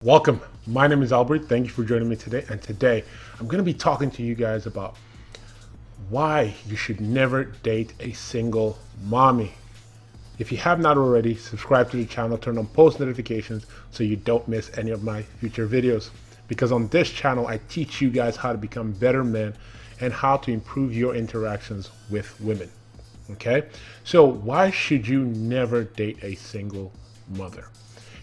Welcome. My name is Albert. Thank you for joining me today. And today I'm going to be talking to you guys about why you should never date a single mommy. If you have not already, subscribe to the channel, turn on post notifications so you don't miss any of my future videos. Because on this channel, I teach you guys how to become better men and how to improve your interactions with women. Okay? So why should you never date a single mother?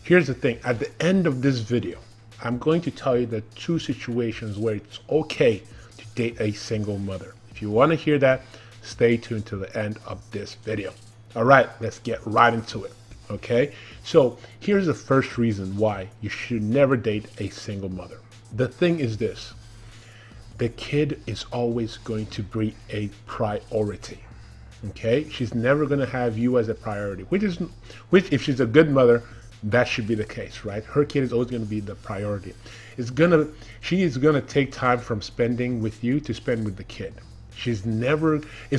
Here's the thing, at the end of this video, I'm going to tell you the two situations where it's okay to date a single mother. If you want to hear that, stay tuned to the end of this video. All right, let's get right into it. Okay, so here's the first reason why you should never date a single mother. The thing is this, the kid is always going to be a priority. Okay, she's never going to have you as a priority, which if she's a good mother, that should be the case, right? Her kid is always going to be the priority. She is gonna take time from spending with you to spend with the kid. It's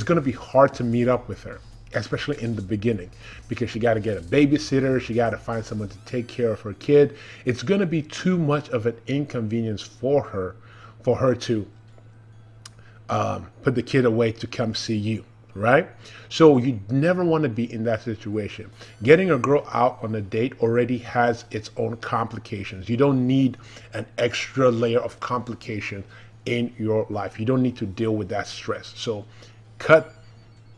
gonna be hard to meet up with her, especially in the beginning, because she got to get a babysitter, she got to find someone to take care of her kid. It's gonna be too much of an inconvenience for her to put the kid away to come see you. Right? So you never want to be in that situation. Getting a girl out on a date already has its own complications. You don't need an extra layer of complication in your life. You don't need to deal with that stress. So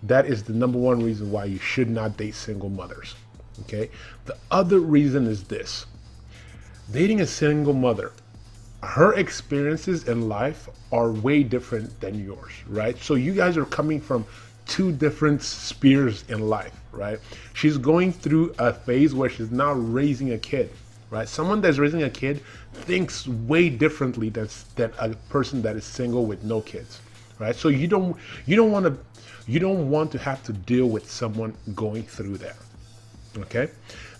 that is the number one reason why you should not date single mothers. Okay? The other reason is this. Dating a single mother, her experiences in life are way different than yours, right? So you guys are coming from two different spheres in life, right? She's going through a phase where she's now raising a kid, right? Someone that's raising a kid thinks way differently than a person that is single with no kids, right? So you don't want to have to deal with someone going through that. Okay?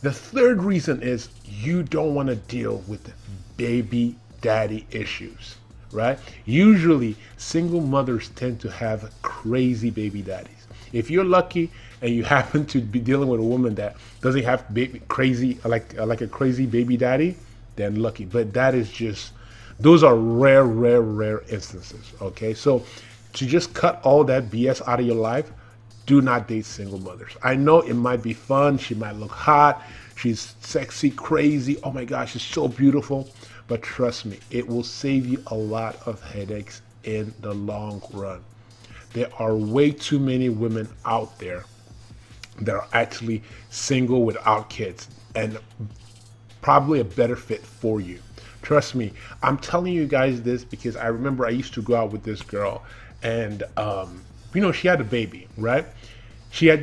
The third reason is you don't want to deal with baby daddy issues. Right? Usually single mothers tend to have crazy baby daddies. If you're lucky and you happen to be dealing with a woman that doesn't have crazy like a crazy baby daddy, then lucky. But those are rare instances. Okay, so to just cut all that BS out of your life, do not date single mothers. I know it might be fun, she might look hot, she's sexy, crazy, oh my gosh, she's so beautiful. But trust me, it will save you a lot of headaches in the long run. There are way too many women out there that are actually single without kids and probably a better fit for you. Trust me, I'm telling you guys this because I remember I used to go out with this girl and, she had a baby, right? She had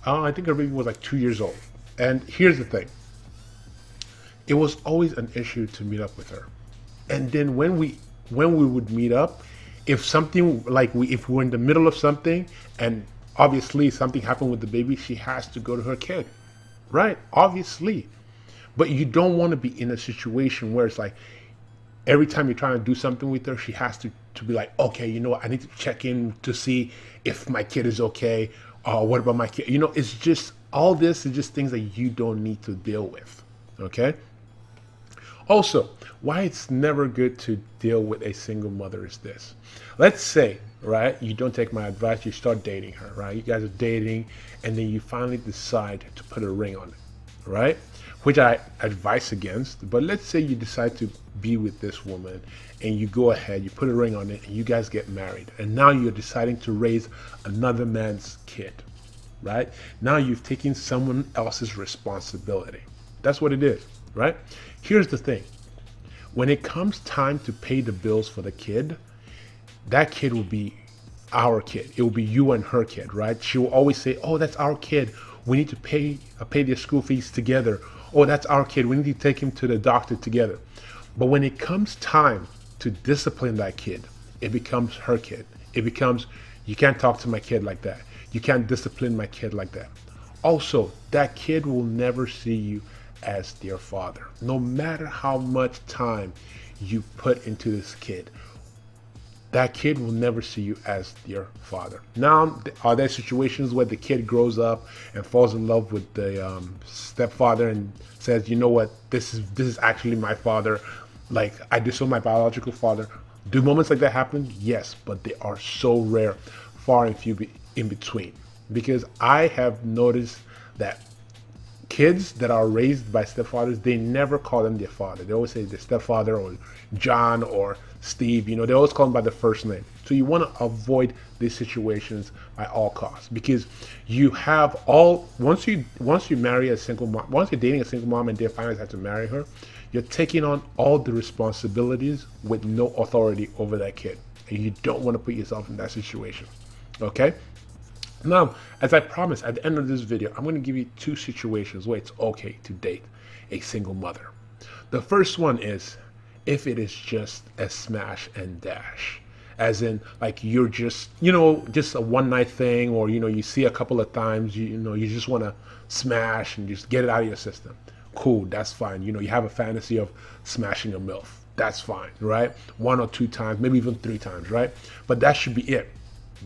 I think her baby was like 2 years old. And here's the thing. It was always an issue to meet up with her. And then when we would meet up, if we're in the middle of something and obviously something happened with the baby, she has to go to her kid. Right? Obviously. But you don't want to be in a situation where it's like every time you're trying to do something with her, she has to be like, okay, you know what, I need to check in to see if my kid is okay. What about my kid? It's just all this is just things that you don't need to deal with. Okay? Also, why it's never good to deal with a single mother is this. Let's say, right, you don't take my advice, you start dating her, right? You guys are dating, and then you finally decide to put a ring on it, right? Which I advise against, but let's say you decide to be with this woman, and you go ahead, you put a ring on it, and you guys get married, and now you're deciding to raise another man's kid, right? Now you've taken someone else's responsibility. That's what it is. Right? Here's the thing. When it comes time to pay the bills for the kid, that kid will be our kid. It will be you and her kid, right? She will always say, oh, that's our kid. We need to pay their school fees together. Oh, that's our kid. We need to take him to the doctor together. But when it comes time to discipline that kid, it becomes her kid. It becomes, you can't talk to my kid like that. You can't discipline my kid like that. Also, that kid will never see you as their father. No matter how much time you put into this kid, that kid will never see you as your father. Now, are there situations where the kid grows up and falls in love with the stepfather and says, you know what, this is actually my father, like I disown my biological father? Do moments like that happen? Yes, but they are so rare, far and few in between. Because I have noticed that kids that are raised by stepfathers, they never call them their father. They always say their stepfather or John or Steve. They always call them by the first name. So you want to avoid these situations by all costs, because you have all once you marry a single mom, once you're dating a single mom and they finally have to marry her, you're taking on all the responsibilities with no authority over that kid, and you don't want to put yourself in that situation. Okay. Now, as I promised, at the end of this video, I'm going to give you two situations where it's okay to date a single mother. The first one is if it is just a smash and dash, as in like you're just, just a one night thing, or, you see a couple of times, you just want to smash and just get it out of your system. Cool, that's fine. You have a fantasy of smashing a MILF. That's fine, right? One or two times, maybe even three times, right? But that should be it.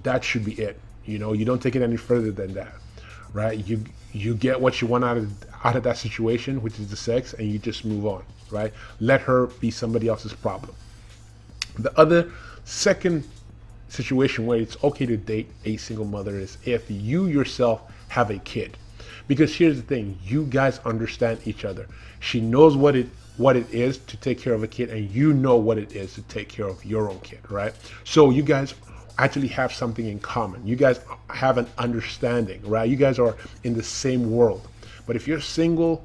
That should be it. You don't take it any further than that, right? You get what you want out of that situation, which is the sex, and you just move on, right? Let her be somebody else's problem. The other second situation where it's okay to date a single mother is if you yourself have a kid. Because here's the thing, you guys understand each other. She knows what it is to take care of a kid, and you know what it is to take care of your own kid, right? So you guys actually have something in common. You guys have an understanding, right? You guys are in the same world. But if you're single,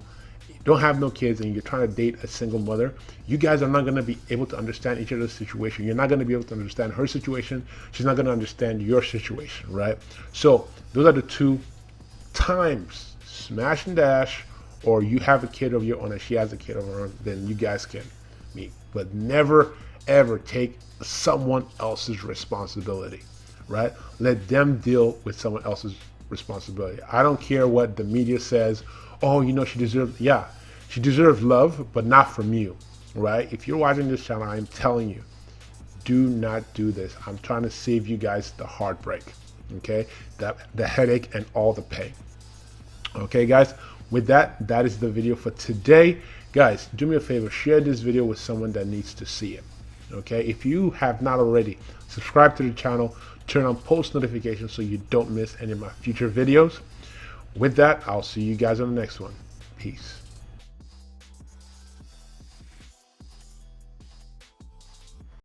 don't have no kids, and you're trying to date a single mother, you guys are not going to be able to understand each other's situation. You're not going to be able to understand her situation. She's not going to understand your situation, right? So those are the two times, smash and dash, or you have a kid of your own and she has a kid of her own, then you guys can meet. But never, ever take someone else's responsibility, right? Let them deal with someone else's responsibility. I don't care what the media says. Oh, she deserves, she deserves love, but not from you, right? If you're watching this channel, I'm telling you, do not do this. I'm trying to save you guys the heartbreak, okay? The headache and all the pain. Okay, guys, with that is the video for today. Guys, do me a favor, share this video with someone that needs to see it. Okay, if you have not already, subscribe to the channel, turn on post notifications so you don't miss any of my future videos. With that, I'll see you guys on the next one. Peace.